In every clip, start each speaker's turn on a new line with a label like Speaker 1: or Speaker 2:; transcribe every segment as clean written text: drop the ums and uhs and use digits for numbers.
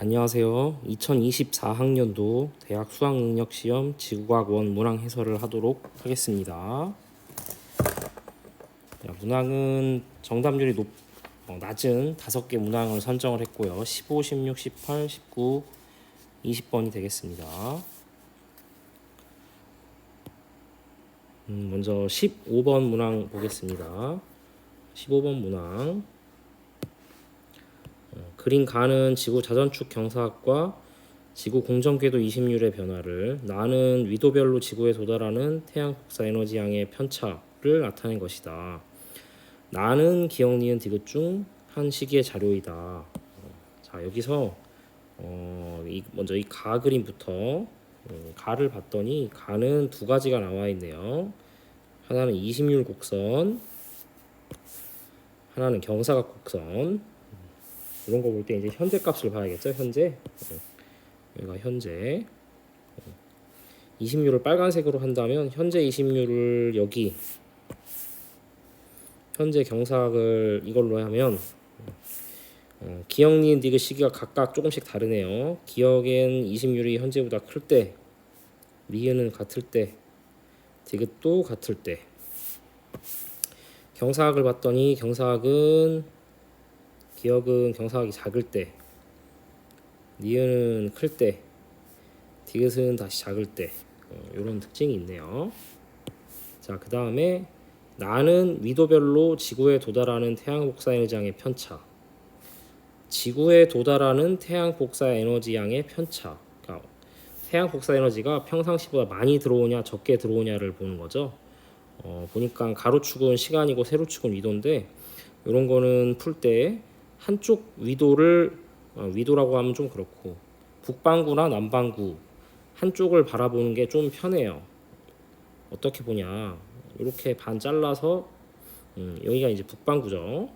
Speaker 1: 안녕하세요. 2024학년도 대학 수학능력시험 지구과학 원 문항 해설을 하도록 하겠습니다. 문항은 정답률이 낮은 5개 문항을 선정을 했고요. 15, 16, 18, 19, 20번이 되겠습니다. 먼저 15번 문항 보겠습니다. 15번 문항. 그린 가는 지구 자전축 경사학과 지구 공전궤도 이심률의 변화를 나는 위도별로 지구에 도달하는 태양 복사 에너지 양의 편차를 나타낸 것이다. 나는 기억 니은 디귿 중 한 시기의 자료이다. 자, 여기서 먼저 이 가 그림부터 가를 봤더니 가는 두 가지가 나와 있네요. 하나는 이심률 곡선, 하나는 경사각 곡선. 이런 거 볼 때 이제 현재 값을 봐야겠죠. 현재. 여기가 현재. 이심률을 빨간색으로 한다면 현재 이심률을 여기 현재 경사각을 이걸로 하면 기억 니은 디귿 시기가 각각 조금씩 다르네요. 기억엔 이심률이 현재보다 클 때, 니은은 같을 때, 디귿도 같을 때. 경사각을 봤더니 경사각은 기억은 경사각이 작을 때, 니은은 클 때, 디귿은 다시 작을 때, 이런 특징이 있네요. 자, 그 다음에 나는 위도별로 지구에 도달하는 태양 복사 에너지 양의 편차. 지구에 도달하는 태양 복사 에너지 양의 편차. 그러니까 태양 복사 에너지가 평상시보다 많이 들어오냐 적게 들어오냐를 보는 거죠. 보니까 가로축은 시간이고 세로축은 위도인데 이런 거는 풀 때 한쪽 위도를 위도라고 하면 좀 그렇고 북반구나 남반구 한쪽을 바라보는 게 좀 편해요. 어떻게 보냐, 이렇게 반 잘라서 여기가 이제 북반구죠.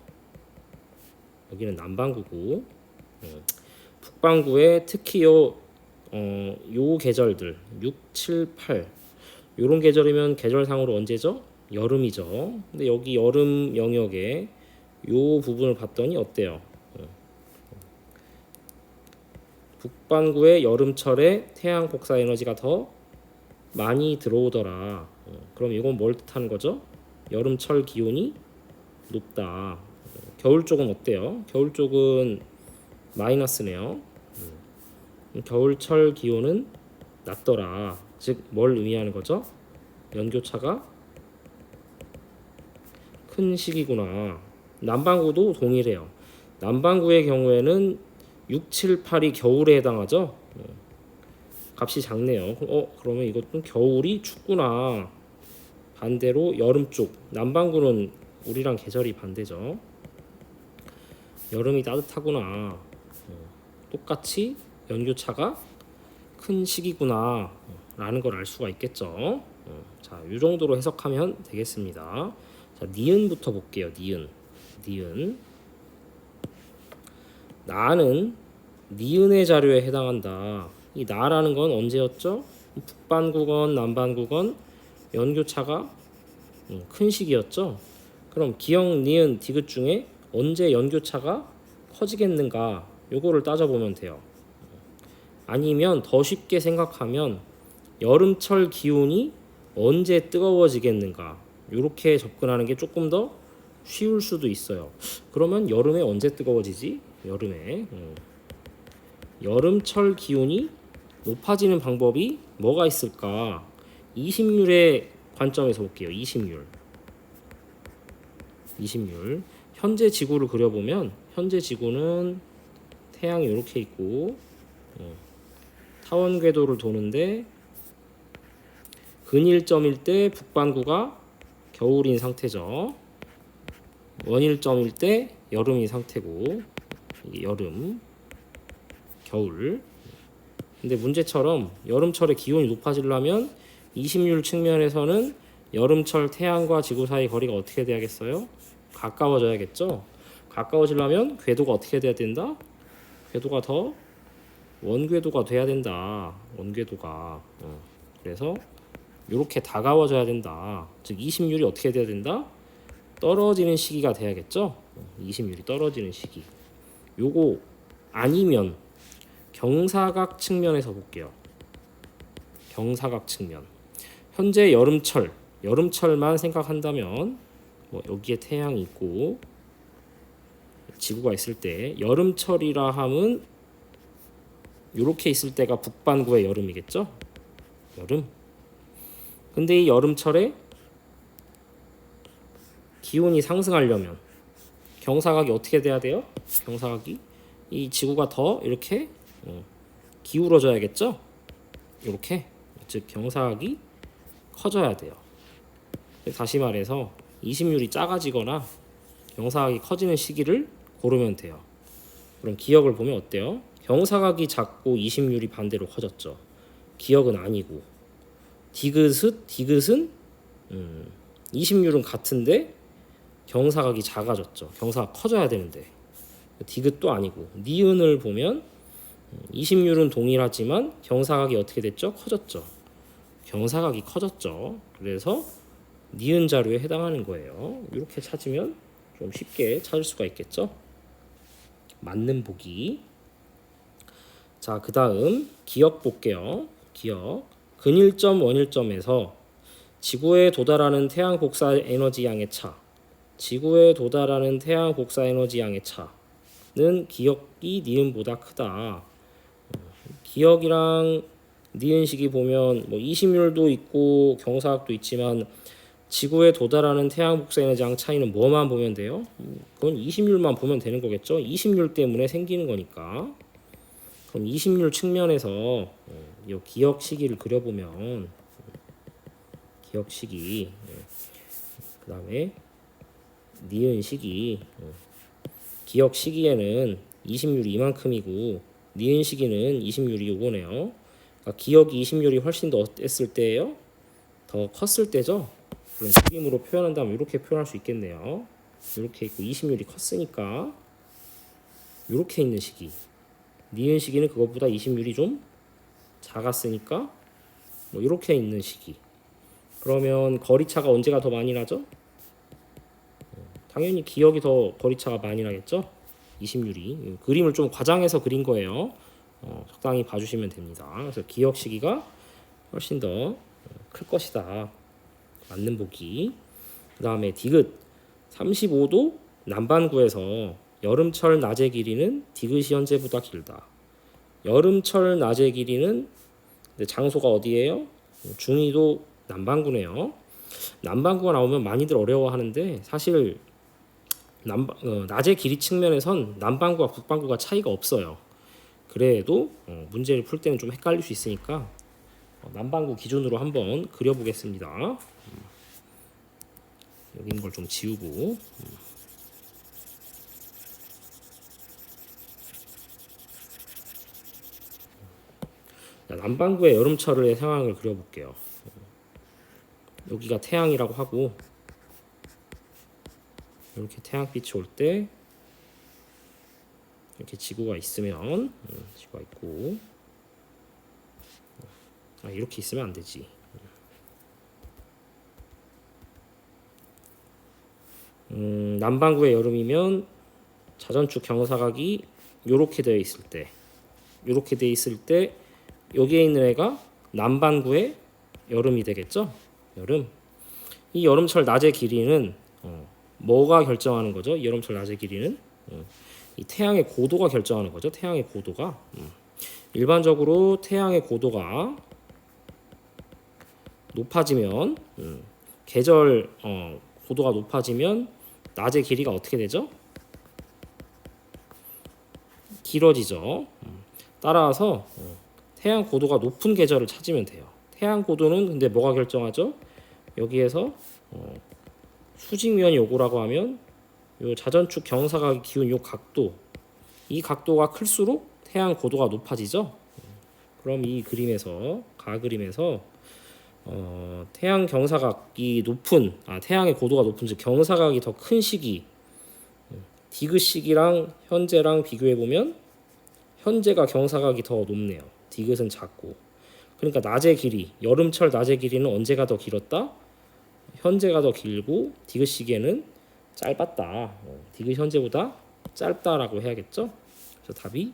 Speaker 1: 여기는 남반구고 북반구에 특히 요 계절들 6, 7, 8 요런 계절이면 계절상으로 언제죠? 여름이죠. 근데 여기 여름 영역에 요 부분을 봤더니 어때요? 북반구의 여름철에 태양 복사 에너지가 더 많이 들어오더라. 그럼 이건 뭘 뜻하는 거죠? 여름철 기온이 높다. 겨울 쪽은 어때요? 겨울 쪽은 마이너스네요. 겨울철 기온은 낮더라. 즉 뭘 의미하는 거죠? 연교차가 큰 시기구나. 남반구도 동일해요. 남반구의 경우에는 6, 7, 8이 겨울에 해당하죠. 값이 작네요. 그러면 이것도 겨울이 춥구나. 반대로 여름 쪽 남반구는 우리랑 계절이 반대죠. 여름이 따뜻하구나. 똑같이 연교차가 큰 시기구나 라는 걸 알 수가 있겠죠. 자, 이 정도로 해석하면 되겠습니다. 자, 니은부터 볼게요. 니은. 나는 니은의 자료에 해당한다. 이 나라는 건 언제였죠? 북반구건 남반구건 연교차가 큰 시기였죠. 그럼 기억, 니은, 디귿 중에 언제 연교차가 커지겠는가? 요거를 따져보면 돼요. 아니면 더 쉽게 생각하면 여름철 기온이 언제 뜨거워지겠는가? 이렇게 접근하는 게 조금 더 쉬울 수도 있어요. 그러면 여름에 언제 뜨거워지지? 여름에 여름철 기온이 높아지는 방법이 뭐가 있을까? 이심률의 관점에서 볼게요. 이심률. 현재 지구를 그려보면 현재 지구는 태양이 이렇게 있고 타원 궤도를 도는데 근일점일 때 북반구가 겨울인 상태죠. 원일점일 때 여름인 상태고 이게 여름, 겨울. 근데 문제처럼 여름철에 기온이 높아지려면 이심률 측면에서는 여름철 태양과 지구 사이 거리가 어떻게 돼야겠어요? 가까워져야겠죠. 가까워지려면 궤도가 어떻게 돼야 된다? 궤도가 더 원궤도가 돼야 된다. 원궤도가. 그래서 이렇게 다가워져야 된다. 즉 이심률이 어떻게 돼야 된다? 떨어지는 시기가 돼야겠죠. 이심률이 떨어지는 시기. 요거 아니면 경사각 측면에서 볼게요. 경사각 측면. 현재 여름철만 생각한다면 뭐 여기에 태양이 있고 지구가 있을 때 여름철이라 함은 이렇게 있을 때가 북반구의 여름이겠죠? 여름. 근데 이 여름철에 기온이 상승하려면 경사각이 어떻게 돼야 돼요? 경사각이 이 지구가 더 이렇게 기울어져야겠죠? 이렇게 즉 경사각이 커져야 돼요. 다시 말해서 20율이 작아지거나 경사각이 커지는 시기를 고르면 돼요. 그럼 기역을 보면 어때요? 경사각이 작고 20율이 반대로 커졌죠. 기역은 아니고 디귿은 20율은 같은데 경사각이 작아졌죠. 경사각 커져야 되는데 디귿도 아니고 니은을 보면 20율은 동일하지만 경사각이 어떻게 됐죠? 커졌죠. 경사각이 커졌죠. 그래서 니은 자료에 해당하는 거예요. 이렇게 찾으면 좀 쉽게 찾을 수가 있겠죠. 맞는 보기. 자, 그 다음 기역 볼게요. 기역. 근일점 원일점에서 지구에 도달하는 태양 복사 에너지 양의 차. 지구에 도달하는 태양 복사 에너지 양의 차는 기역이 니은보다 크다. 기역이랑 니은식이 보면 뭐 20율도 있고 경사각도 있지만 지구에 도달하는 태양 복사 에너지 양 차이는 뭐만 보면 돼요? 그건 20율만 보면 되는 거겠죠. 20율 때문에 생기는 거니까. 그럼 20율 측면에서 이 기역 시기를 그려보면 기역 시기 그 다음에 니은 시기 기역 시기에는 20율이 이만큼이고 니은 시기는 20율이 요거네요. 그러니까 기역이 20율이 훨씬 더 어땠을 때예요? 더 컸을 때죠. 그럼 그림으로 표현한다면 이렇게 표현할 수 있겠네요. 이렇게 있고 20율이 컸으니까 이렇게 있는 시기. 니은 시기는 그것보다 20율이 좀 작았으니까 뭐 이렇게 있는 시기. 그러면 거리차가 언제가 더 많이 나죠? 당연히 기역이 더 거리차가 많이 나겠죠. 20율이. 그림을 좀 과장해서 그린 거예요. 적당히 봐주시면 됩니다. 그래서 기역 시기가 훨씬 더 클 것이다. 맞는 보기. 그 다음에 디귿 35도 남반구에서 여름철 낮의 길이는 디귿이 현재보다 길다. 여름철 낮의 길이는 장소가 어디예요? 중위도 남반구네요. 남반구가 나오면 많이들 어려워하는데 사실 낮의 길이 측면에선 남반구와 북반구가 차이가 없어요. 그래도 문제를 풀 때는 좀 헷갈릴 수 있으니까 남반구 기준으로 한번 그려보겠습니다. 여기 있는 걸 좀 지우고 남반구의 여름철의 상황을 그려볼게요. 여기가 태양이라고 하고 이렇게 태양빛이 올 때 이렇게 지구가 있으면 지구가 있고 이렇게 있으면 안 되지. 남반구의 여름이면 자전축 경사각이 이렇게 되어 있을 때 여기에 있는 애가 남반구의 여름이 되겠죠. 여름. 이 여름철 낮의 길이는 뭐가 결정하는 거죠? 이 여름철 낮의 길이는 이 태양의 고도가 결정하는 거죠. 태양의 고도가 일반적으로 태양의 고도가 높아지면 계절 고도가 높아지면 낮의 길이가 어떻게 되죠? 길어지죠. 따라서 태양 고도가 높은 계절을 찾으면 돼요. 태양 고도는 근데 뭐가 결정하죠? 여기에서 수직면 요거라고 하면 요 자전축 경사각이 기운 요 각도, 이 각도가 클수록 태양 고도가 높아지죠. 그럼 이 그림에서 가그림에서 태양 경사각이 태양의 고도가 높은 즉 경사각이 더 큰 시기 디귿 시기랑 현재랑 비교해 보면 현재가 경사각이 더 높네요. 디귿은 작고. 그러니까 낮의 길이, 여름철 낮의 길이는 언제가 더 길었다? 현재가 더 길고 디귿 시기에는 짧았다. 디귿 현재보다 짧다라고 해야겠죠? 그래서 답이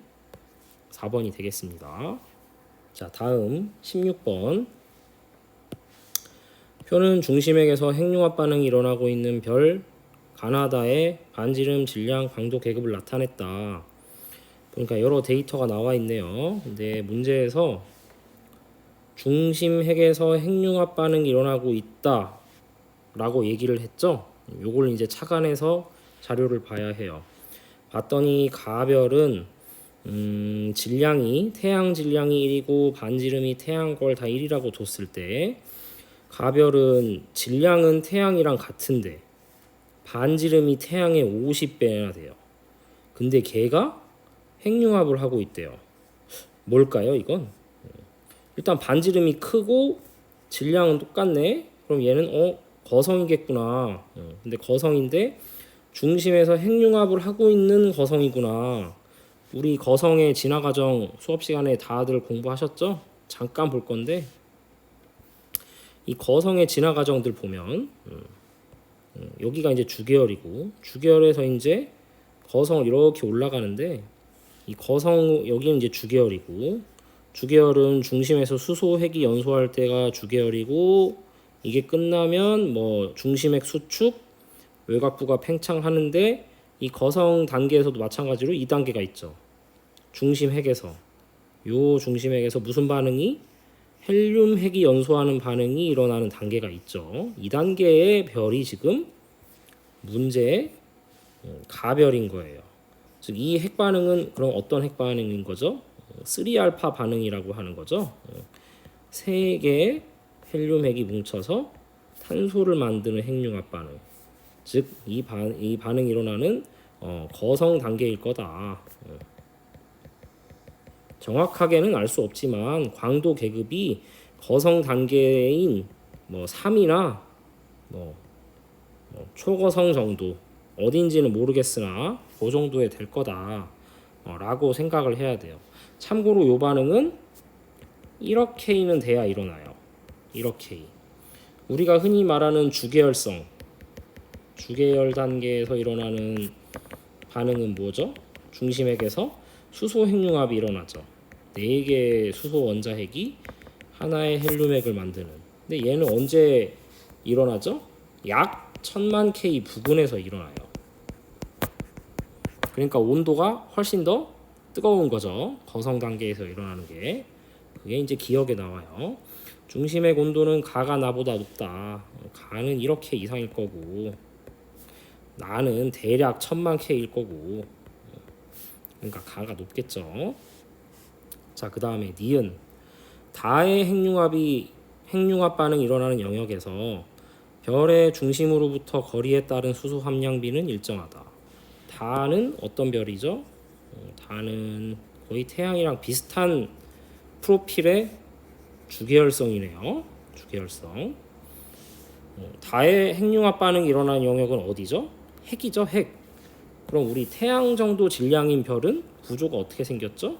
Speaker 1: 4번이 되겠습니다. 자, 다음 16번. 표는 중심핵에서 핵융합 반응이 일어나고 있는 별 가나다의 반지름, 질량, 강도 계급을 나타냈다. 그러니까 여러 데이터가 나와 있네요. 근데 문제에서 중심핵에서 핵융합 반응이 일어나고 있다 라고 얘기를 했죠. 요걸 이제 착안해서 자료를 봐야 해요. 봤더니 가별은 질량이 태양 질량이 1이고 반지름이 태양 걸 다 1이라고 뒀을 때 가별은 질량은 태양이랑 같은데 반지름이 태양의 50배나 돼요. 근데 걔가 핵융합을 하고 있대요. 뭘까요, 이건? 일단 반지름이 크고 질량은 똑같네. 그럼 얘는 거성이겠구나. 근데 거성인데 중심에서 핵융합을 하고 있는 거성이구나. 우리 거성의 진화 과정 수업 시간에 다들 공부하셨죠? 잠깐 볼 건데 이 거성의 진화 과정들 보면 여기가 이제 주계열이고 주계열에서 이제 거성을 이렇게 올라가는데 이 거성 여기는 이제 주계열이고 주계열은 중심에서 수소 핵이 연소할 때가 주계열이고 이게 끝나면 뭐 중심핵 수축 외곽부가 팽창하는데 이 거성 단계에서도 마찬가지로 2단계가 있죠. 중심핵에서 요 중심핵에서 무슨 반응이 헬륨 핵이 연소하는 반응이 일어나는 단계가 있죠. 2단계의 별이 지금 문제의 가별인 거예요. 즉 이 핵 반응은 그럼 어떤 핵 반응인 거죠? 3알파 반응이라고 하는 거죠. 세 개의 헬륨 핵이 뭉쳐서 탄소를 만드는 핵융합 반응. 즉 이 반응이 일어나는 거성 단계일 거다. 정확하게는 알 수 없지만 광도 계급이 거성 단계인 뭐 3이나 뭐 초거성 정도 어딘지는 모르겠으나 그 정도에 될 거다 라고 생각을 해야 돼요. 참고로 이 반응은 1억 K는 돼야 일어나요. 1억 K. 우리가 흔히 말하는 주계열성 주계열 단계에서 일어나는 반응은 뭐죠? 중심핵에서 수소 핵융합이 일어나죠. 4개의 수소 원자핵이 하나의 헬륨핵을 만드는. 근데 얘는 언제 일어나죠? 약 1000만 K 부근에서 일어나요. 그러니까 온도가 훨씬 더 뜨거운 거죠. 거성 단계에서 일어나는 게. 그게 이제 기억에 나와요. 중심핵 온도는 가가 나보다 높다. 가는 1억 K 이상일 거고 나는 대략 1000만 K일 거고 그러니까 가가 높겠죠. 자, 그 다음에 니은 다의 핵융합 반응이 일어나는 영역에서 별의 중심으로부터 거리에 따른 수소 함량비는 일정하다. 다는 어떤 별이죠? 다는 거의 태양이랑 비슷한 프로필의 주계열성이네요. 주계열성. 다의 핵융합 반응이 일어나는 영역은 어디죠? 핵이죠, 핵. 그럼 우리 태양 정도 질량인 별은 구조가 어떻게 생겼죠?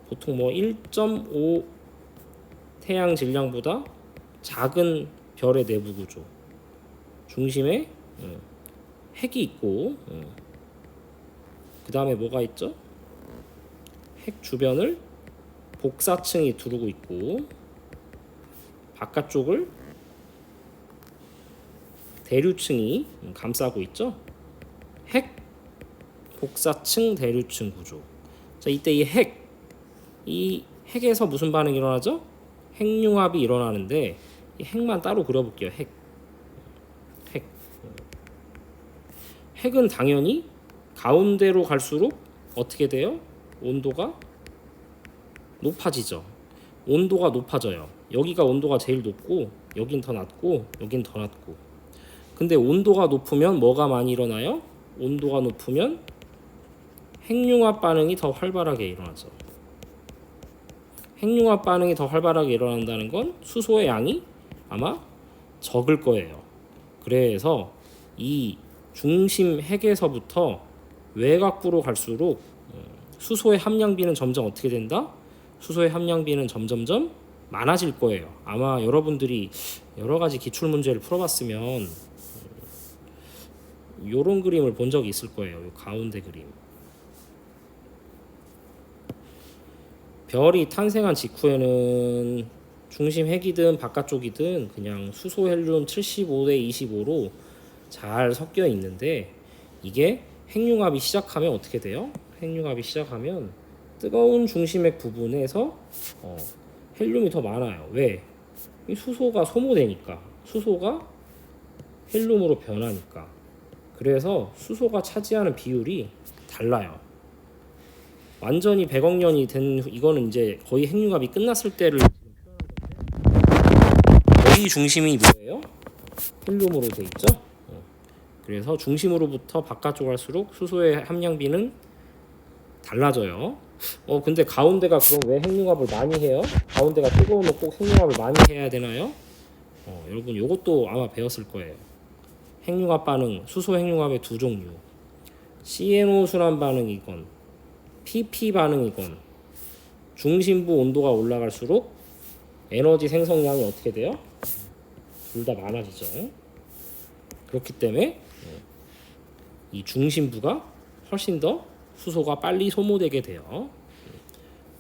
Speaker 1: 보통 뭐 1.5 태양 질량보다 작은 별의 내부 구조. 중심에 핵이 있고 그 다음에 뭐가 있죠? 핵 주변을 복사층이 두르고 있고 바깥쪽을 대류층이 감싸고 있죠. 핵 복사층 대류층 구조. 자, 이때 이 핵에서 무슨 반응이 일어나죠? 핵융합이 일어나는데 이 핵만 따로 그려볼게요. 핵은 당연히 가운데로 갈수록 어떻게 돼요? 온도가 높아지죠. 온도가 높아져요. 여기가 온도가 제일 높고 여긴 더 낮고 여긴 더 낮고. 근데 온도가 높으면 뭐가 많이 일어나요? 온도가 높으면 핵융합 반응이 더 활발하게 일어나죠. 핵융합 반응이 더 활발하게 일어난다는 건 수소의 양이 아마 적을 거예요. 그래서 이 중심 핵에서부터 외곽부로 갈수록 수소의 함량비는 점점 어떻게 된다? 수소의 함량비는 점점점 많아질 거예요. 아마 여러분들이 여러 가지 기출 문제를 풀어봤으면 이런 그림을 본 적이 있을 거예요. 이 가운데 그림. 별이 탄생한 직후에는 중심 핵이든 바깥쪽이든 그냥 수소 헬륨 75대 25로 잘 섞여 있는데, 이게 핵융합이 시작하면 어떻게 돼요? 핵융합이 시작하면 뜨거운 중심핵 부분에서 헬륨이 더 많아요. 왜? 이 수소가 소모되니까, 수소가 헬륨으로 변하니까. 그래서 수소가 차지하는 비율이 달라요. 완전히 100억 년이 된 이거는 이제 거의 핵융합이 끝났을 때를 거의 중심이 뭐예요? 헬륨으로 돼 있죠. 그래서 중심으로부터 바깥쪽 갈수록 수소의 함량비는 달라져요. 근데 가운데가 그럼 왜 핵융합을 많이 해요? 가운데가 뜨거우면 꼭 핵융합을 많이 해야 되나요? 여러분 요것도 아마 배웠을 거예요. 핵융합 반응, 수소 핵융합의 두 종류. CNO 순환 반응이건 PP 반응이건 중심부 온도가 올라갈수록 에너지 생성량이 어떻게 돼요? 둘 다 많아지죠. 그렇기 때문에 이 중심부가 훨씬 더 수소가 빨리 소모되게 돼요.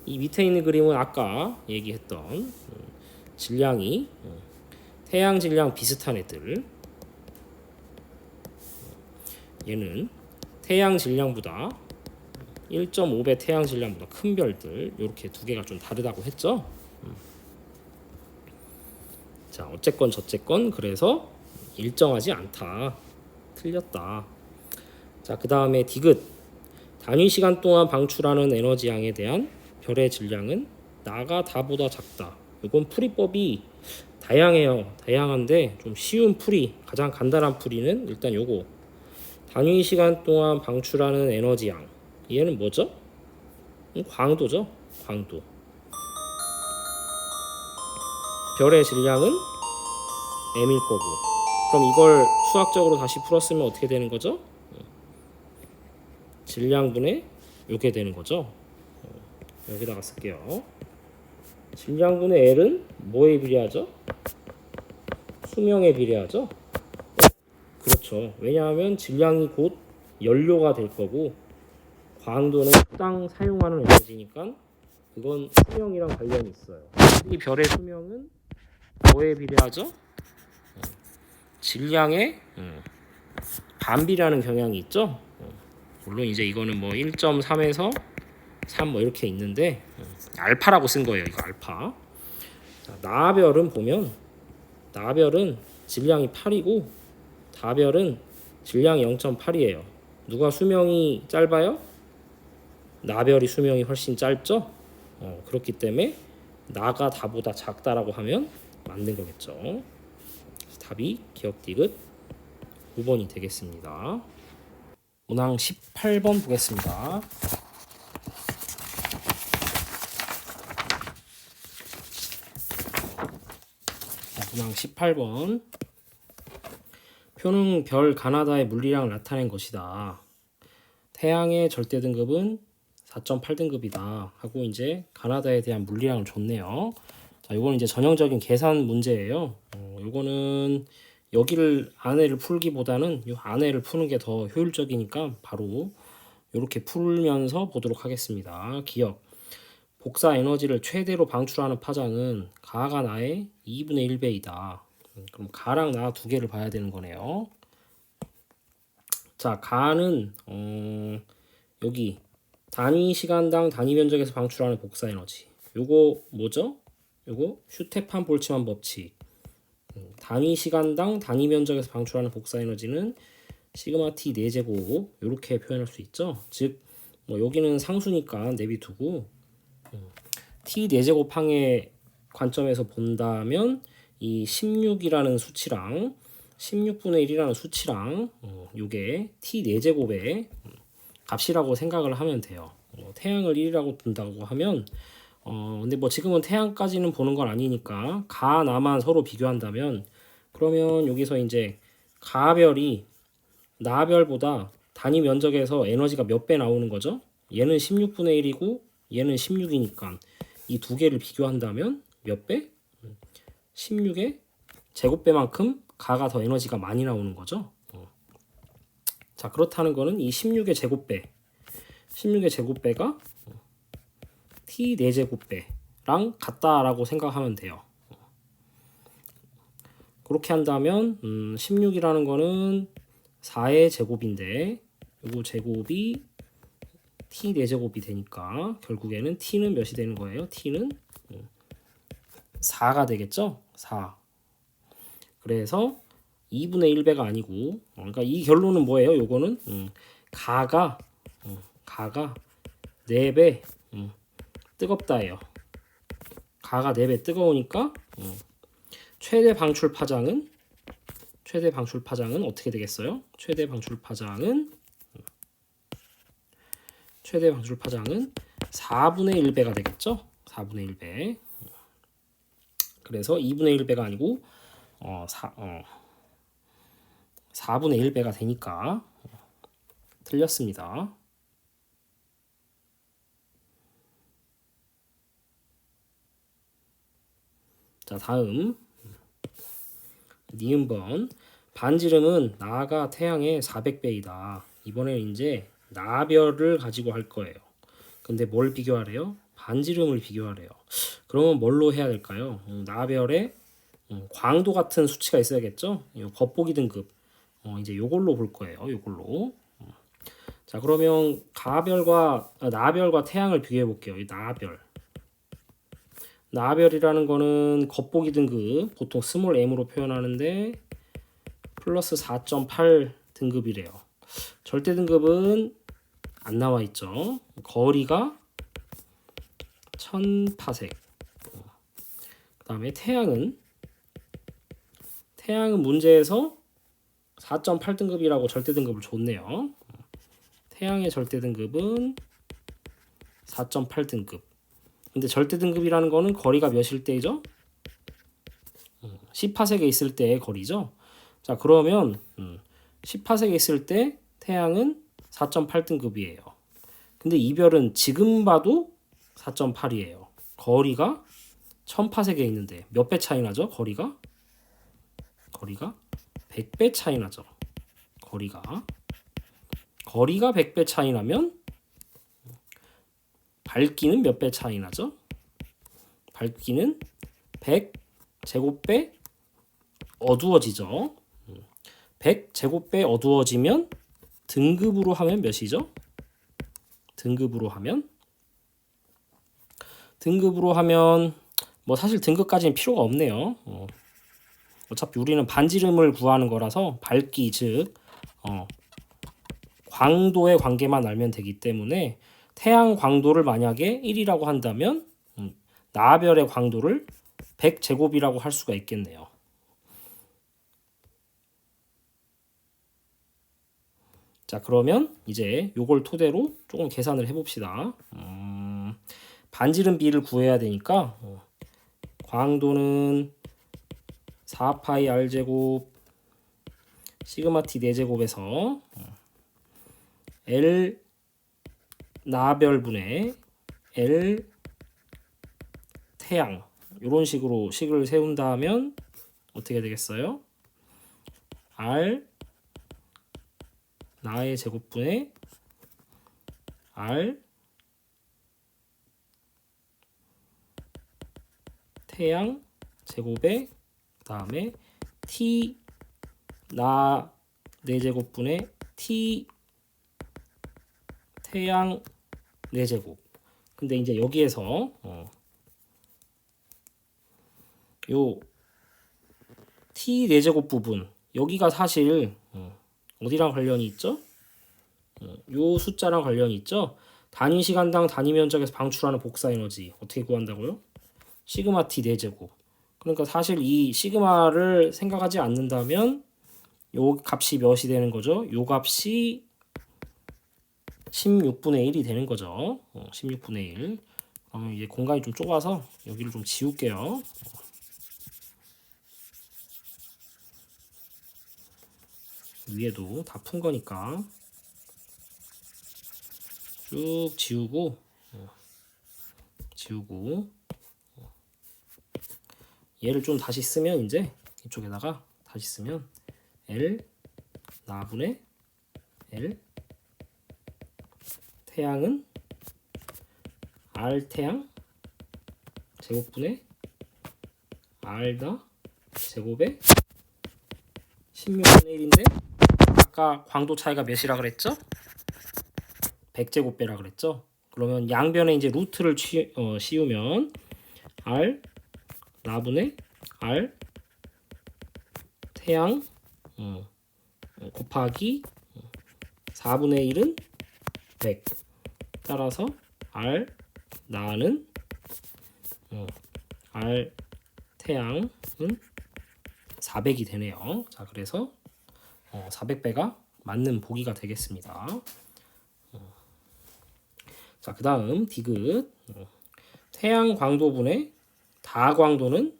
Speaker 1: 이 밑에 있는 그림은 아까 얘기했던 질량이 태양 질량 비슷한 애들, 얘는 태양 질량보다 1.5배 태양 질량보다 큰 별들, 이렇게 두 개가 좀 다르다고 했죠. 자, 어쨌건 저쨌건 그래서 일정하지 않다, 틀렸다. 자, 그 다음에 디귿, 단위 시간 동안 방출하는 에너지 양에 대한 별의 질량은 나가 다보다 작다. 이건 풀이법이 다양해요. 다양한데 좀 쉬운 풀이, 가장 간단한 풀이는 일단 요거, 단위 시간 동안 방출하는 에너지 양, 얘는 뭐죠? 광도죠. 광도. 별의 질량은 m일 거고. 그럼 이걸 수학적으로 다시 풀었으면 어떻게 되는 거죠? 질량분의 요게 되는 거죠. 여기다가 쓸게요. 질량분의 L은 뭐에 비례하죠? 수명에 비례하죠. 그렇죠. 왜냐하면 질량이 곧 연료가 될 거고, 광도는 수당 사용하는 에너지니까 그건 수명이랑 관련이 있어요. 이 별의 수명은 뭐에 비례하죠? 질량의 반비라는 경향이 있죠. 물론 이제 이거는 뭐 1.3에서 3 뭐 이렇게 있는데 알파라고 쓴 거예요. 이거 알파. 자, 나별은 보면 나별은 질량이 8이고 다별은 질량이 0.8이에요. 누가 수명이 짧아요? 나별이 수명이 훨씬 짧죠. 그렇기 때문에 나가 다보다 작다라고 하면 맞는 거겠죠. 답이 기억 디귿 5번이 되겠습니다. 문항 18번 보겠습니다. 문항 18번. 표는 별 가나다의 물리량을 나타낸 것이다. 태양의 절대 등급은 4.8등급이다 하고 이제 가나다에 대한 물리량을 줬네요. 자, 이거는 이제 전형적인 계산 문제예요. 이거는 여기를 안에를 풀기보다는 이 안에를 푸는 게 더 효율적이니까 바로 이렇게 풀면서 보도록 하겠습니다. 기억. 복사 에너지를 최대로 방출하는 파장은 가가 나의 2분의 1배이다. 그럼 가랑 나 두 개를 봐야 되는 거네요. 자, 가는 여기 단위 시간당 단위 면적에서 방출하는 복사 에너지. 요거 뭐죠? 요거 슈테판 볼츠만 법칙. 단위 시간당 단위 면적에서 방출하는 복사 에너지는 시그마 t 4제곱 이렇게 표현할 수 있죠. 즉 뭐 여기는 상수니까 내비두고 t 4제곱항의 관점에서 본다면 이 16이라는 수치랑 16분의 1이라는 수치랑 요게 t 4제곱의 값이라고 생각을 하면 돼요. 태양을 1이라고 둔다고 하면 근데 뭐 지금은 태양까지는 보는 건 아니니까 가, 나만 서로 비교한다면 그러면 여기서 이제 가별이 나별보다 단위 면적에서 에너지가 몇 배 나오는 거죠? 얘는 16분의 1이고 얘는 16이니까 이 두 개를 비교한다면 몇 배? 16의 제곱배만큼 가가 더 에너지가 많이 나오는 거죠. 자, 그렇다는 거는 이 16의 제곱배가 t 4제곱배랑 같다라고 생각하면 돼요. 그렇게 한다면 16이라는 거는 4의 제곱인데 요거 제곱이 t 4제곱이 되니까 결국에는 t는 몇이 되는 거예요? t는 4가 되겠죠? 4. 그래서 2분의 1배가 아니고 그러니까 이 결론은 뭐예요? 요거는 가가 4배 뜨겁다예요. 가가 4배 뜨거우니까 최대 방출 파장은 어떻게 되겠어요? 최대 방출 파장은 4분의 1배가 되겠죠? 4분의 1배. 그래서 2분의 1배가 아니고 4분의 1배가 되니까 틀렸습니다. 자, 다음 니은번 반지름은 나가 태양의 400배이다. 이번에는 이제 나별을 가지고 할 거예요. 근데 뭘 비교하래요? 반지름을 비교하래요. 그러면 뭘로 해야 될까요? 나별의 광도 같은 수치가 있어야겠죠? 겉보기 등급. 이제 요걸로 볼 거예요. 요걸로. 자, 그러면 나별과 태양을 비교해 볼게요. 이 나별이라는 거는 겉보기 등급 보통 스몰 m으로 표현하는데 플러스 4.8 등급이래요. 절대 등급은 안 나와 있죠. 거리가 1000파섹. 그 다음에 태양은 문제에서 4.8 등급이라고 절대 등급을 줬네요. 태양의 절대 등급은 4.8 등급. 근데 절대 등급이라는 거는 거리가 몇일 때죠? 10파섹에 있을 때의 거리죠. 자, 그러면 10파섹에 있을 때 태양은 4.8 등급이에요. 근데 이별은 지금 봐도 4.8이에요. 거리가 1000파섹에 있는데 몇 배 차이 나죠? 거리가 100배 차이 나죠. 거리가 100배 차이 나면 밝기는 몇 배 차이 나죠? 밝기는 100제곱배 어두워지죠. 100제곱배 어두워지면 등급으로 하면 몇이죠? 등급으로 하면 뭐 사실 등급까지는 필요가 없네요. 어차피 우리는 반지름을 구하는 거라서 밝기 즉 광도의 관계만 알면 되기 때문에 태양 광도를 만약에 1이라고 한다면 나별의 광도를 100제곱이라고 할 수가 있겠네요. 자, 그러면 이제 요걸 토대로 조금 계산을 해봅시다. 반지름 비를 구해야 되니까 광도는 4파이 r제곱 시그마 t 4제곱에서 L 나별분의 L 태양 이런 식으로 식을 세운다면 어떻게 되겠어요? R 나의 제곱분의 R 태양 제곱에 그다음에 T 나 4제곱분의 T 태양 4제곱. 근데 이제 여기에서 요 T 4제곱 부분 여기가 사실 어디랑 관련이 있죠? 요 숫자랑 관련이 있죠? 단위 시간당 단위 면적에서 방출하는 복사 에너지 어떻게 구한다고요? 시그마 T 4제곱. 그러니까 사실 이 시그마를 생각하지 않는다면 요 값이 몇이 되는 거죠? 요 값이 16분의 1이 되는 거죠. 16분의 1. 그러면 이제 공간이 좀 좁아서 여기를 좀 지울게요. 위에도 다 푼 거니까 쭉 지우고 얘를 좀 다시 쓰면 이제 이쪽에다가 다시 쓰면 L 나분의 L 태양은 R 태양 제곱분의 R다 제곱에 16분의 1인데 아까 광도 차이가 몇이라 그랬죠? 100제곱배라 그랬죠? 그러면 양변에 이제 루트를 씌우면 R 나분의 R 태양 곱하기 4분의 1은 100 따라서 R 나는 R 태양은 400이 되네요. 자, 그래서 400배가 맞는 보기가 되겠습니다. 자, 그 다음 디귿 태양 광도분의 다 광도는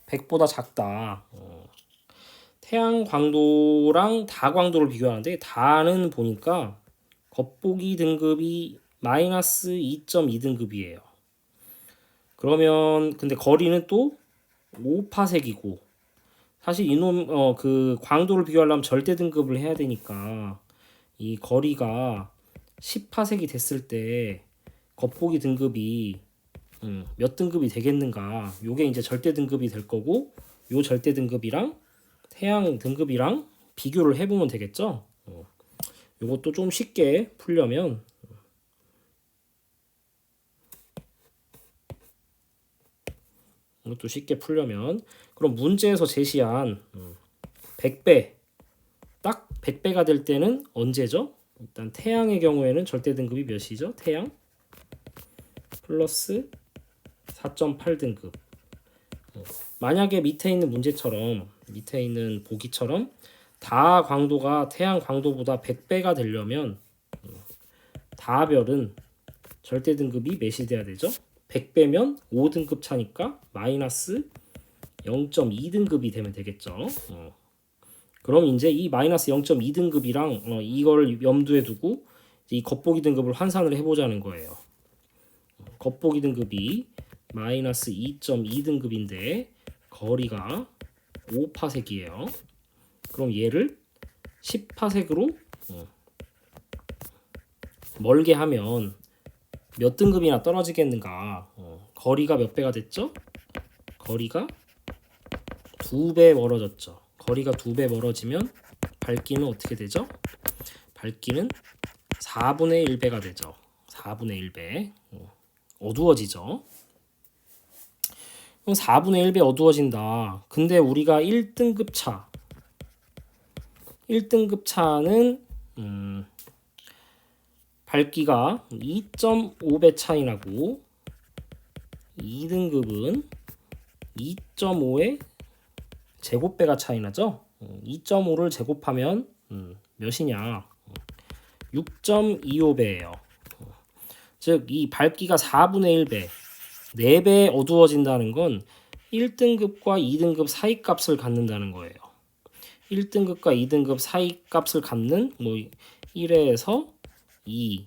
Speaker 1: 100보다 작다. 태양 광도랑 다 광도를 비교하는데 다는 보니까 겉보기 등급이 마이너스 2.2등급이에요. 그러면 근데 거리는 또 5파색이고 사실 이놈 그 광도를 비교하려면 절대 등급을 해야 되니까 이 거리가 10파색이 됐을 때 겉보기 등급이 몇 등급이 되겠는가? 요게 이제 절대 등급이 될 거고 요 절대 등급이랑 태양 등급이랑 비교를 해보면 되겠죠. 요것도 좀 쉽게 풀려면 이것도 쉽게 풀려면 그럼 문제에서 제시한 100배 딱 100배가 될 때는 언제죠? 일단 태양의 경우에는 절대 등급이 몇이죠? 태양 플러스 4.8등급. 만약에 밑에 있는 문제처럼 밑에 있는 보기처럼 다 광도가 태양 광도보다 100배가 되려면 다별은 절대 등급이 몇이 돼야 되죠? 100배면 5등급 차니까 마이너스 0.2등급이 되면 되겠죠. 그럼 이제 이 마이너스 0.2등급이랑 이걸 염두에 두고 이 겉보기 등급을 환산을 해보자는 거예요. 겉보기 등급이 마이너스 2.2등급인데 거리가 5파색이에요. 그럼 얘를 10파색으로 멀게 하면 몇 등급이나 떨어지겠는가? 거리가 몇 배가 됐죠? 거리가 2배 멀어졌죠. 거리가 2배 멀어지면 밝기는 어떻게 되죠? 밝기는 4분의 1배가 되죠. 4분의 1배. 어두워지죠. 그럼 4분의 1배 어두워진다. 근데 우리가 1등급 차 1등급 차는 밝기가 2.5배 차이 나고 2등급은 2.5의 제곱배가 차이 나죠. 2.5를 제곱하면 몇이냐? 6.25배예요. 즉 이 밝기가 4분의 1배 4배 어두워진다는 건 1등급과 2등급 사이 값을 갖는다는 거예요. 1등급과 2등급 사이 값을 갖는 뭐 1에서 2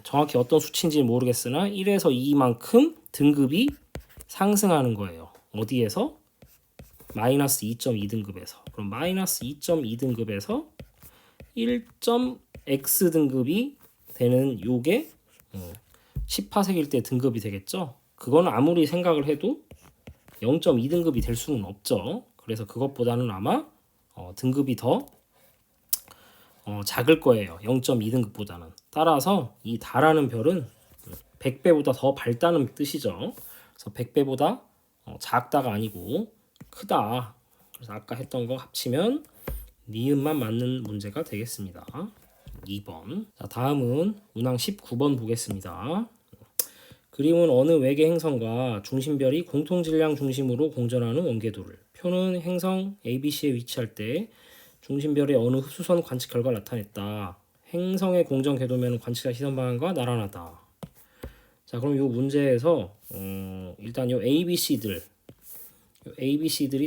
Speaker 1: 정확히 어떤 수치인지는 모르겠으나 1에서 2만큼 등급이 상승하는 거예요. 어디에서? 마이너스 2.2등급에서. 그럼 마이너스 2.2등급에서 1.x 등급이 되는 요게 10파색일 때 등급이 되겠죠. 그건 아무리 생각을 해도 0.2등급이 될 수는 없죠. 그래서 그것보다는 아마 등급이 더 작을 거예요. 0.2등급보다는. 따라서 이 다라는 별은 100배보다 더 밝다는 뜻이죠. 그래서 100배보다 작다가 아니고 크다. 그래서 아까 했던 거 합치면 니은만 맞는 문제가 되겠습니다. 2번. 자, 다음은 문항 19번 보겠습니다. 그림은 어느 외계 행성과 중심별이 공통질량 중심으로 공전하는 원궤도를 표는 행성 ABC에 위치할 때 중심별의 어느 흡수선 관측 결과를 나타냈다. 행성의 공전 궤도면은 관측자 시선 방향과 나란하다. 자, 그럼 이 문제에서 일단 요 ABC들이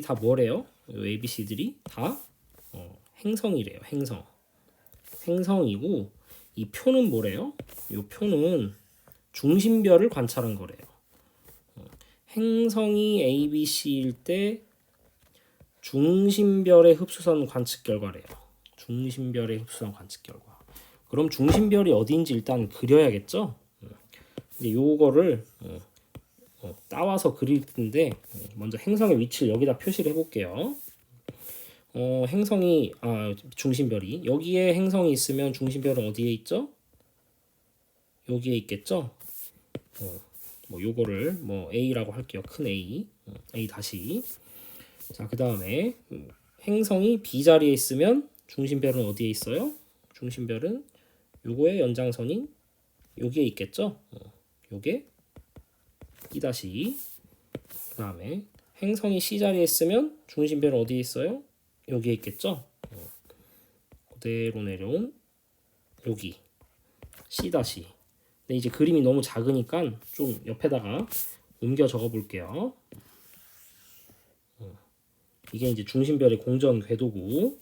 Speaker 1: 다 뭐래요? 요 ABC들이 다 행성이래요. 행성이고 이 표는 뭐래요? 이 표는 중심별을 관찰한 거래요. 행성이 ABC일 때 중심별의 흡수선 관측 결과래요. 중심별의 흡수선 관측 결과. 그럼 중심별이 어디인지 일단 그려야겠죠? 이제 요거를 따와서 그릴 텐데 먼저 행성의 위치를 여기다 표시를 해볼게요. 행성이 중심별이 여기에 행성이 있으면 중심별은 어디에 있죠? 여기에 있겠죠? 뭐 요거를 뭐 A라고 할게요. 큰 A, A 다시. 자, 그 다음에 행성이 B 자리에 있으면 중심별은 어디에 있어요? 중심별은 요거의 연장선인 여기에 있겠죠? 요게 B 다시. 그 다음에 행성이 C 자리에 있으면 중심별은 어디에 있어요? 여기에 있겠죠? 그대로 내려온 여기 C 다시. 근데 이제 그림이 너무 작으니까 좀 옆에다가 옮겨 적어 볼게요. 이게 이제 중심별의 공전 궤도고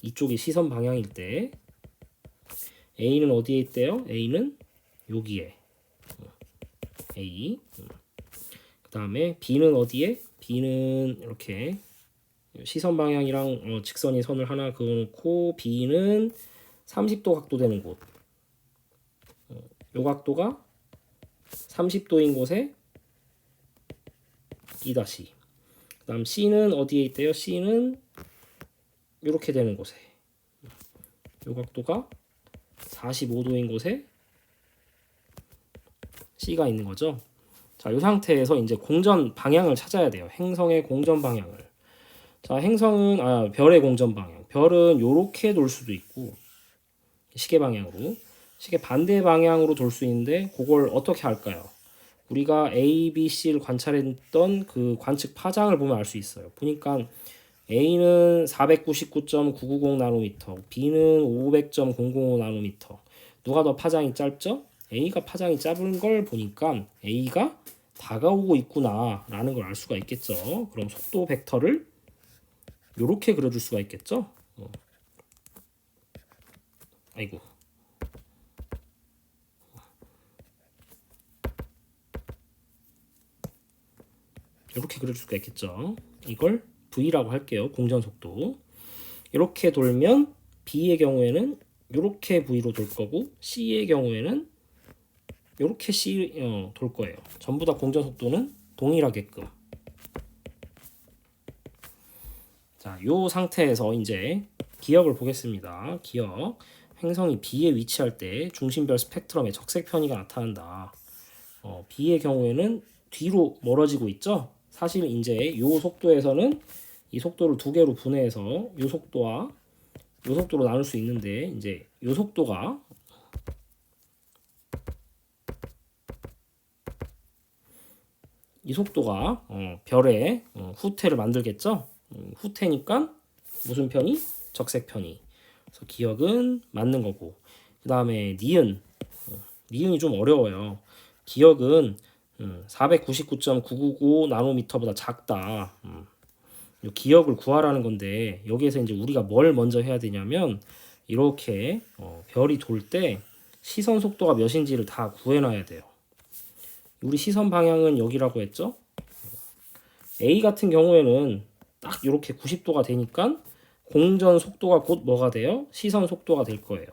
Speaker 1: 이쪽이 시선 방향일 때 A는 어디에 있대요? A는 여기에 A. 그 다음에 B는 어디에? B는 이렇게 시선 방향이랑 직선인 선을 하나 그어놓고 B는 30도 각도 되는 곳. 요 각도가 30도인 곳에 B 다시. 그다음 C는 어디에 있대요? C는 이렇게 되는 곳에. 요 각도가 45도인 곳에 C가 있는 거죠. 자, 이 상태에서 이제 공전 방향을 찾아야 돼요. 행성의 공전 방향을. 자, 행성은 별의 공전 방향. 별은 요렇게 돌 수도 있고 시계 방향으로. 시계 반대 방향으로 돌 수 있는데 그걸 어떻게 할까요? 우리가 A, B, C를 관찰했던 그 관측 파장을 보면 알 수 있어요. 보니까 A는 499.990 나노미터, B는 500.005 나노미터. 누가 더 파장이 짧죠? A가 파장이 짧은 걸 보니까 A가 다가오고 있구나라는 걸 알 수가 있겠죠. 그럼 속도 벡터를 이렇게 그려줄 수가 있겠죠. 아이고. 이렇게 그려줄 수가 있겠죠. 이걸 V라고 할게요. 공전 속도. 이렇게 돌면 B의 경우에는 이렇게 V로 돌 거고 C의 경우에는 이렇게 C 돌 거예요. 전부 다 공전 속도는 동일하게끔. 자, 요 상태에서 이제 기억을 보겠습니다. 기억. 행성이 B에 위치할 때 중심별 스펙트럼의 적색 편의가 나타난다. B의 경우에는 뒤로 멀어지고 있죠. 사실 이제 요 속도에서는 이 속도를 두 개로 분해해서 요 속도와 요 속도로 나눌 수 있는데 이제 요 속도가 이 속도가 별의 후퇴를 만들겠죠. 후퇴니까 무슨 편이? 적색 편이. 그래서 기억은 맞는 거고. 그 다음에 니은. 니은이 좀 어려워요. 기억은 499.995 나노미터보다 작다. 이 기억을 구하라는 건데 여기에서 이제 우리가 뭘 먼저 해야 되냐면 이렇게 별이 돌 때 시선 속도가 몇인지를 다 구해놔야 돼요. 우리 시선 방향은 여기라고 했죠. A 같은 경우에는 딱 이렇게 90도가 되니까 공전 속도가 곧 뭐가 돼요? 시선 속도가 될 거예요.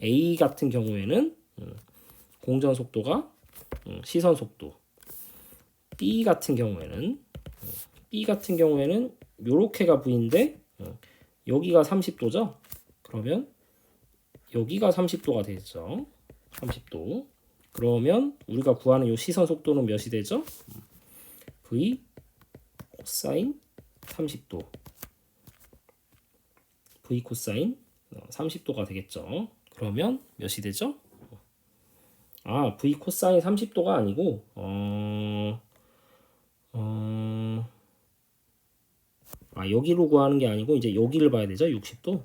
Speaker 1: A 같은 경우에는 공전 속도가 시선 속도. B 같은 경우에는 요렇게가 V인데 여기가 30도죠. 그러면 여기가 30도가 되죠. 30도. 그러면 우리가 구하는 요 시선 속도는 몇이 되죠? V 코사인 30도. V 코사인 30도가 되겠죠. 그러면 몇이 되죠? V 코사인 30도가 아니고 여기로 구하는 게 아니고 이제 여기를 봐야 되죠. 60도.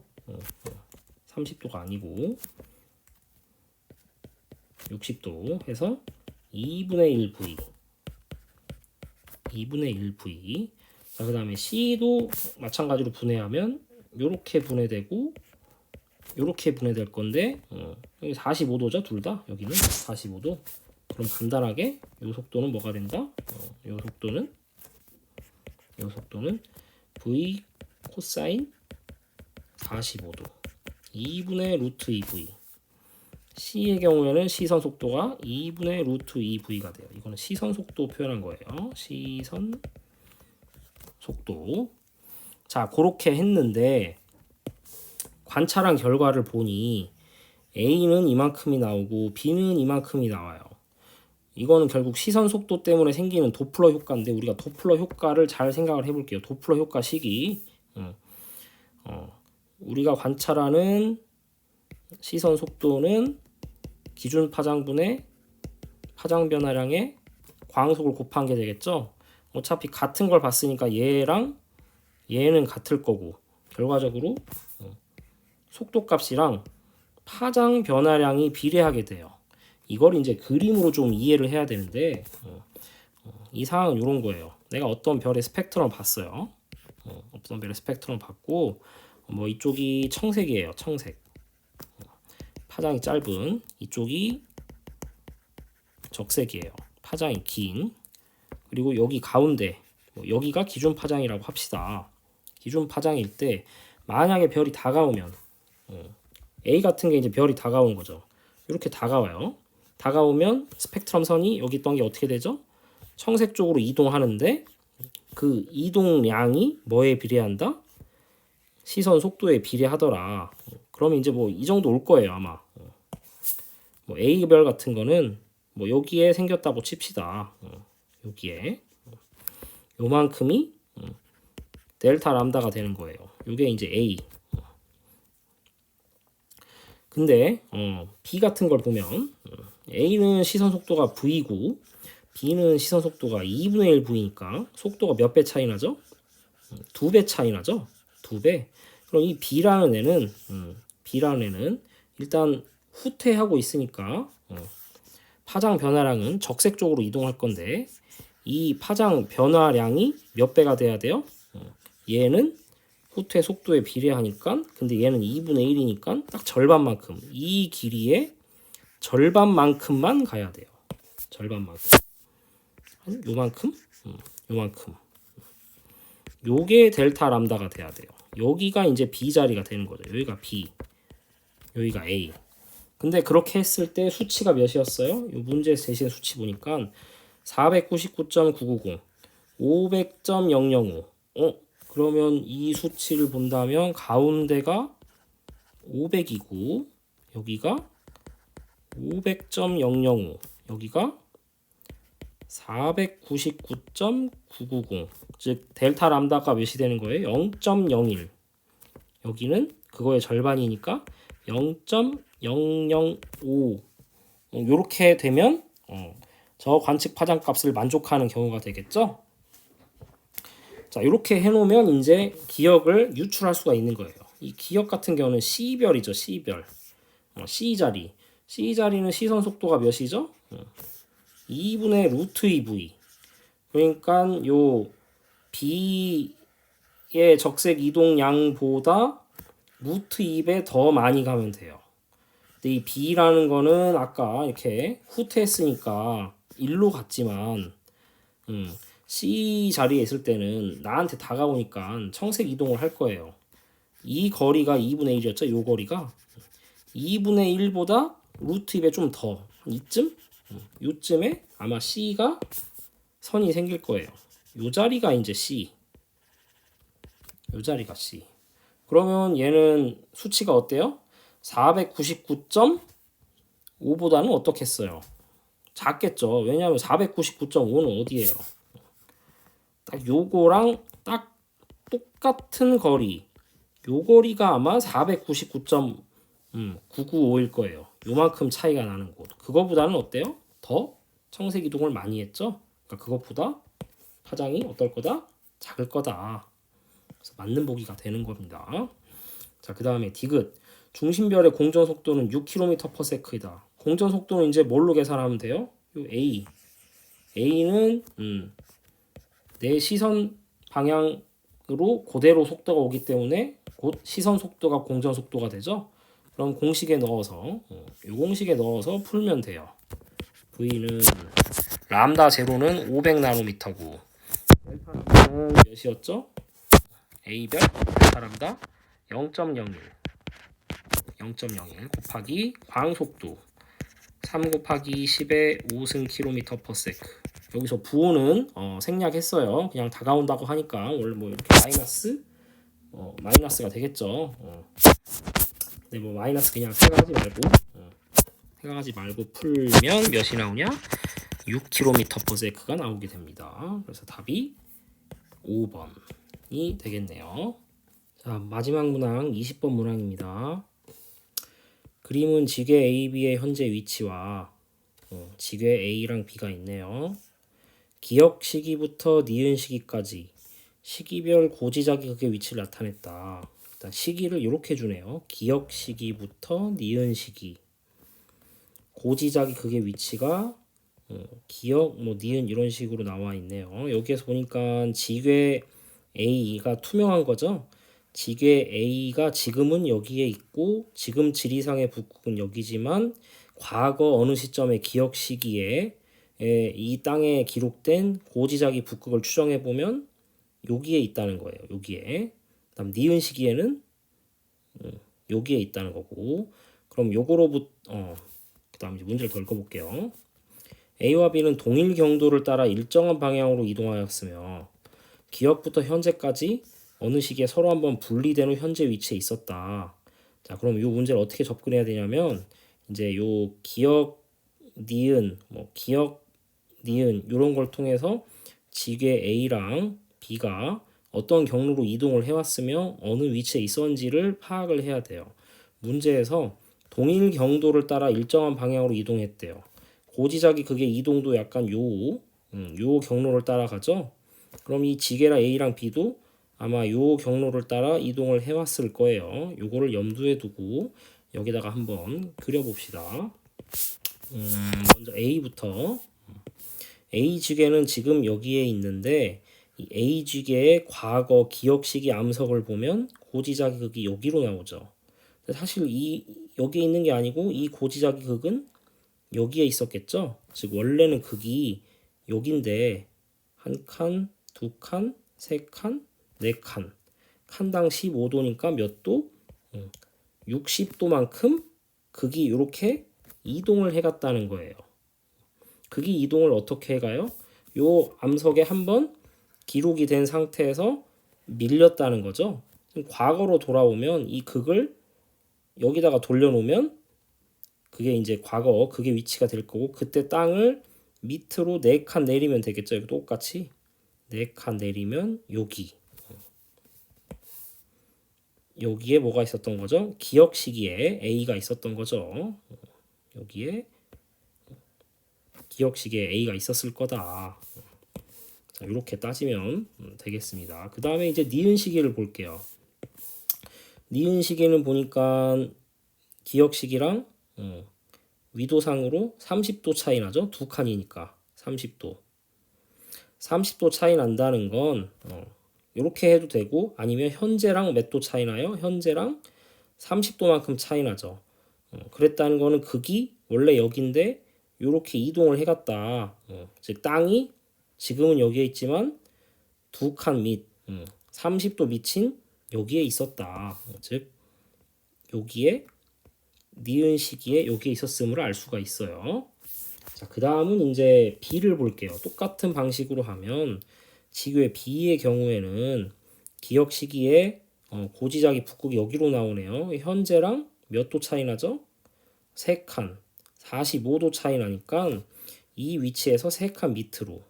Speaker 1: 30도가 아니고 60도 해서 2분의 1V. 2분의 1V. 자, 그 다음에 C도 마찬가지로 분해하면 요렇게 분해되고 요렇게 분해될 건데 여기 45도죠. 둘 다. 여기는 45도. 그럼 간단하게 요 속도는 뭐가 된다? 요 속도는 V 코사인 45도 2분의 루트 2V C의 경우에는 시선 속도가 2분의 루트 2V가 돼요. 이거는 시선 속도 표현한 거예요. 시선 속도. 자, 그렇게 했는데 관찰한 결과를 보니 A는 이만큼이 나오고 B는 이만큼이 나와요. 이거는 결국 시선 속도 때문에 생기는 도플러 효과인데 우리가 도플러 효과를 잘 생각을 해볼게요. 도플러 효과 식이 우리가 관찰하는 시선 속도는 기준 파장분의 파장 변화량의 광속을 곱한 게 되겠죠. 어차피 같은 걸 봤으니까 얘랑 얘는 같을 거고 결과적으로 속도값이랑 파장 변화량이 비례하게 돼요. 이걸 이제 그림으로 좀 이해를 해야 되는데 이 사항은 이런 거예요. 내가 어떤 별의 스펙트럼 봤어요. 어떤 별의 스펙트럼 봤고 뭐 이쪽이 청색이에요. 청색. 파장이 짧은 이쪽이 적색이에요. 파장이 긴. 그리고 여기 가운데 여기가 기준 파장이라고 합시다. 기준 파장일 때 만약에 별이 다가오면 A 같은 게 이제 별이 다가온 거죠. 이렇게 다가와요. 다가오면 스펙트럼 선이 여기 있던 게 어떻게 되죠? 청색 쪽으로 이동하는데 그 이동량이 뭐에 비례한다? 시선 속도에 비례하더라. 그러면 이제 뭐 이 정도 올 거예요 아마. 뭐 A별 같은 거는 뭐 여기에 생겼다고 칩시다. 여기에 요만큼이 델타 람다가 되는 거예요. 이게 이제 A. 근데 B 같은 걸 보면 A는 시선 속도가 V고 B는 시선 속도가 2분의 1 V니까 속도가 몇 배 차이 나죠? 2배 차이 나죠? 2배. 그럼 이 B라는 애는 일단 후퇴하고 있으니까 파장 변화량은 적색 쪽으로 이동할 건데 이 파장 변화량이 몇 배가 돼야 돼요? 얘는 후퇴 속도에 비례하니까 근데 얘는 2분의 1이니까 딱 절반만큼 이 길이의 절반만큼만 가야 돼요. 절반만큼. 한 요만큼? 요만큼. 요게 델타 람다가 돼야 돼요. 여기가 이제 B 자리가 되는 거죠. 여기가 B. 여기가 A. 근데 그렇게 했을 때 수치가 몇이었어요? 이 문제에서 제시된 수치 보니까 499.990, 500.005. 그러면 이 수치를 본다면 가운데가 500이고 여기가 500.005, 여기가 499.990. 즉 델타 람다가 몇이 되는 거예요? 0.01. 여기는 그거의 절반이니까 0.005. 요렇게 되면 저 관측 파장 값을 만족하는 경우가 되겠죠? 자, 이렇게 해놓으면 이제 기억을 유출할 수가 있는 거예요. 이 기억 같은 경우는 C별이죠. C별. C자리. C자리는 시선 속도가 몇이죠? 2분의 루트 2V. 그러니까 요 B의 적색 이동량보다 루트 2배 더 많이 가면 돼요. 근데 이 B라는 거는 아까 이렇게 후퇴했으니까 1로 갔지만 C 자리에 있을 때는 나한테 다가오니까 청색 이동을 할 거예요. 이 거리가 2분의 1이었죠. 요 거리가 2분의 1보다 루트 2배 좀 더. 이쯤? 요쯤에 아마 C가 선이 생길 거예요. 요 자리가 이제 C. 요 자리가 C. 그러면 얘는 수치가 어때요? 499.5보다는 어떻겠어요? 작겠죠. 왜냐하면 499.5는 어디예요? 딱 요거랑 딱 똑같은 거리. 요 거리가 아마 499.995일 거예요. 요만큼 차이가 나는 곳. 그거보다는 어때요? 더 청색 이동을 많이 했죠. 그러니까 그것보다 파장이 어떨 거다? 작을 거다. 그래서 맞는 보기가 되는 겁니다. 자, 그 다음에 디귿. 중심별의 공전 속도는 6km/s이다. 공전 속도는 이제 뭘로 계산하면 돼요? 요 A. A는 내 시선 방향으로 그대로 속도가 오기 때문에 곧 시선 속도가 공전 속도가 되죠. 그럼 공식에 넣어서 이 공식에 넣어서 풀면 돼요. V는 람다 제로는 500나노미터고 델타는 몇이었죠? A별 델타 람다 0.01 곱하기 광속도 3 곱하기 10의 5승km/s. 여기서 부호는 생략했어요. 그냥 다가온다고 하니까 원래 뭐 이렇게 마이너스가 되겠죠. 근데 뭐 마이너스 그냥 생각하지 말고 풀면 몇이 나오냐? 6km/s가 나오게 됩니다. 그래서 답이 5번이 되겠네요. 자, 마지막 문항 20번 문항입니다. 그림은 지괴 AB의 현재 위치와 지괴 A랑 B가 있네요. 기역 시기부터 니은 시기까지 시기별 고지자기극의 위치를 나타냈다. 일단 시기를 이렇게 주네요. 기역 시기부터 니은 시기 고지자기극의 위치가 기역, 니은 이런 식으로 나와 있네요. 여기에서 보니까 지괴 A가 투명한 거죠. 지괴 A가 지금은 여기에 있고 지금 지리상의 북극은 여기지만 과거 어느 시점의 기역 시기에 이 땅에 기록된 고지자기 북극을 추정해 보면 여기에 있다는 거예요. 여기에. 그다음 니은 시기에는 여기에 있다는 거고. 그럼 요거로부터 그다음 이제 문제를 더 읽어볼게요. A와 B는 동일 경도를 따라 일정한 방향으로 이동하였으며 기역부터 현재까지 어느 시기에 서로 한번 분리된 후 현재 위치에 있었다. 자, 그럼 이 문제를 어떻게 접근해야 되냐면 이제 요 기역 니은 이런 걸 통해서 지괴 A랑 B가 어떤 경로로 이동을 해왔으며 어느 위치에 있었는지를 파악을 해야 돼요. 문제에서 동일 경도를 따라 일정한 방향으로 이동했대요. 고지자기 극의 이동도 약간 요 경로를 따라가죠. 그럼 이 지괴라 A랑 B도 아마 요 경로를 따라 이동을 해왔을 거예요. 요거를 염두에 두고 여기다가 한번 그려봅시다. 먼저 A부터. A 지괴는 지금 여기에 있는데 이 A 지괴의 과거 기역 시기 암석을 보면 고지자기 극이 여기로 나오죠. 사실 여기에 있는 게 아니고 이 고지자기 극은 여기에 있었겠죠. 즉 원래는 극이 여긴데 한 칸, 두 칸, 세 칸, 네 칸. 칸당 15도니까 몇 도? 60도만큼 극이 이렇게 이동을 해갔다는 거예요. 극이 이동을 어떻게 해가요? 요 암석에 한번 기록이 된 상태에서 밀렸다는 거죠. 과거로 돌아오면 이 극을 여기다가 돌려놓으면 그게 이제 과거 극의 위치가 될 거고 그때 땅을 밑으로 4칸 내리면 되겠죠. 여기 똑같이 4칸 내리면 여기에 뭐가 있었던 거죠? 기역 시기에 A가 있었던 거죠. 여기에 기역 시기에 A가 있었을 거다. 자, 이렇게 따지면 되겠습니다. 그 다음에 이제 니은 시기를 볼게요. 니은 시기는 보니까 기역 시기랑 위도상으로 30도 차이 나죠. 두 칸이니까 30도 차이 난다는 건 이렇게 해도 되고 아니면 현재랑 몇 도 차이 나요? 현재랑 30도만큼 차이 나죠. 그랬다는 거는 극이 원래 여기인데 이렇게 이동을 해갔다. 즉 땅이 지금은 여기에 있지만 두 칸 밑 30도 밑인 여기에 있었다. 즉 여기에 니은 시기에 여기에 있었음을 알 수가 있어요. 자, 그 다음은 이제 B를 볼게요. 똑같은 방식으로 하면 지괴 B의 경우에는 기역 시기에 고지자기 북극이 여기로 나오네요. 현재랑 몇 도 차이 나죠? 3칸 45도 차이 나니까 이 위치에서 3칸 밑으로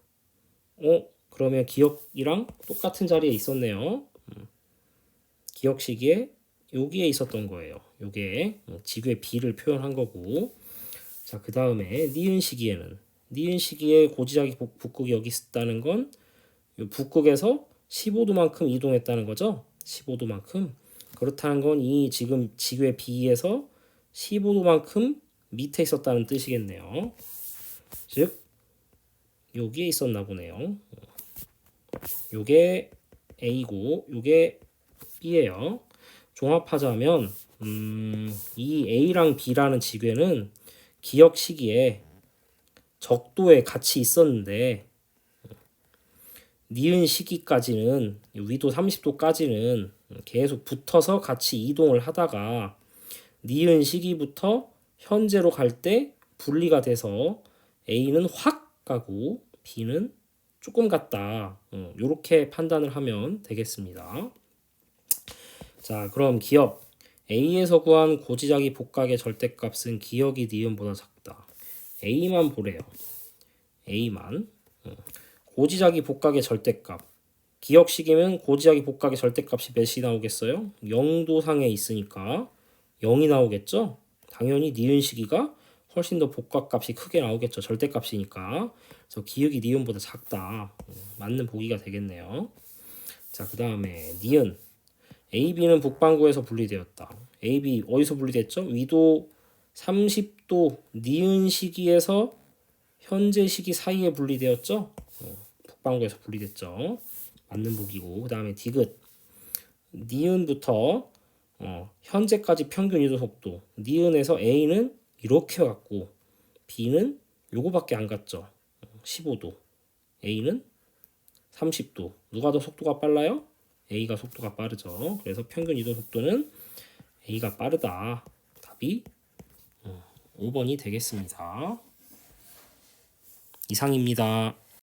Speaker 1: 그러면 기역이랑 똑같은 자리에 있었네요. 기역 시기에 여기에 있었던 거예요. 요게 지괴 B를 표현한 거고. 자, 그 다음에 니은 시기에 고지자기 북극이 여기 있었다는 건 북극에서 15도만큼 이동했다는 거죠. 15도만큼. 그렇다는 건 이 지금 지괴 B에서 15도만큼 밑에 있었다는 뜻이겠네요. 즉 여기에 있었나 보네요. 요게 A고 요게 B예요. 종합하자면 이 A랑 B라는 지괴는 기역 시기에 적도에 같이 있었는데 니은 시기까지는 위도 30도까지는 계속 붙어서 같이 이동을 하다가 니은 시기부터 현재로 갈 때 분리가 돼서 A는 확 가고 B는 조금 갔다. 요렇게 판단을 하면 되겠습니다. 자, 그럼 기억 A에서 구한 고지자기 복각의 절대값은 기억이 니은보다 작다. A만 보래요. A만. 고지자기 복각의 절대값. 기억식이면 고지자기 복각의 절대값이 몇이 나오겠어요? 0도상에 있으니까 0이 나오겠죠? 당연히 니은 시기가 훨씬 더 복각값이 크게 나오겠죠. 절대값이니까. 그래서 기억이 니은보다 작다. 맞는 보기가 되겠네요. 자, 그 다음에 니은. AB는 북반구에서 분리되었다. AB 어디서 분리됐죠? 위도 30도 니은 시기에서 현재 시기 사이에 분리되었죠? 북반구에서 분리됐죠. 맞는 보기고. 그 다음에 디귿. 니은부터 현재까지 평균 이동 속도. 니은에서 A는 이렇게 갔고 B는 요거밖에 안 갔죠. 15도. A는 30도. 누가 더 속도가 빨라요? A가 속도가 빠르죠. 그래서 평균 이동 속도는 A가 빠르다. 답이 5번이 되겠습니다. 이상입니다.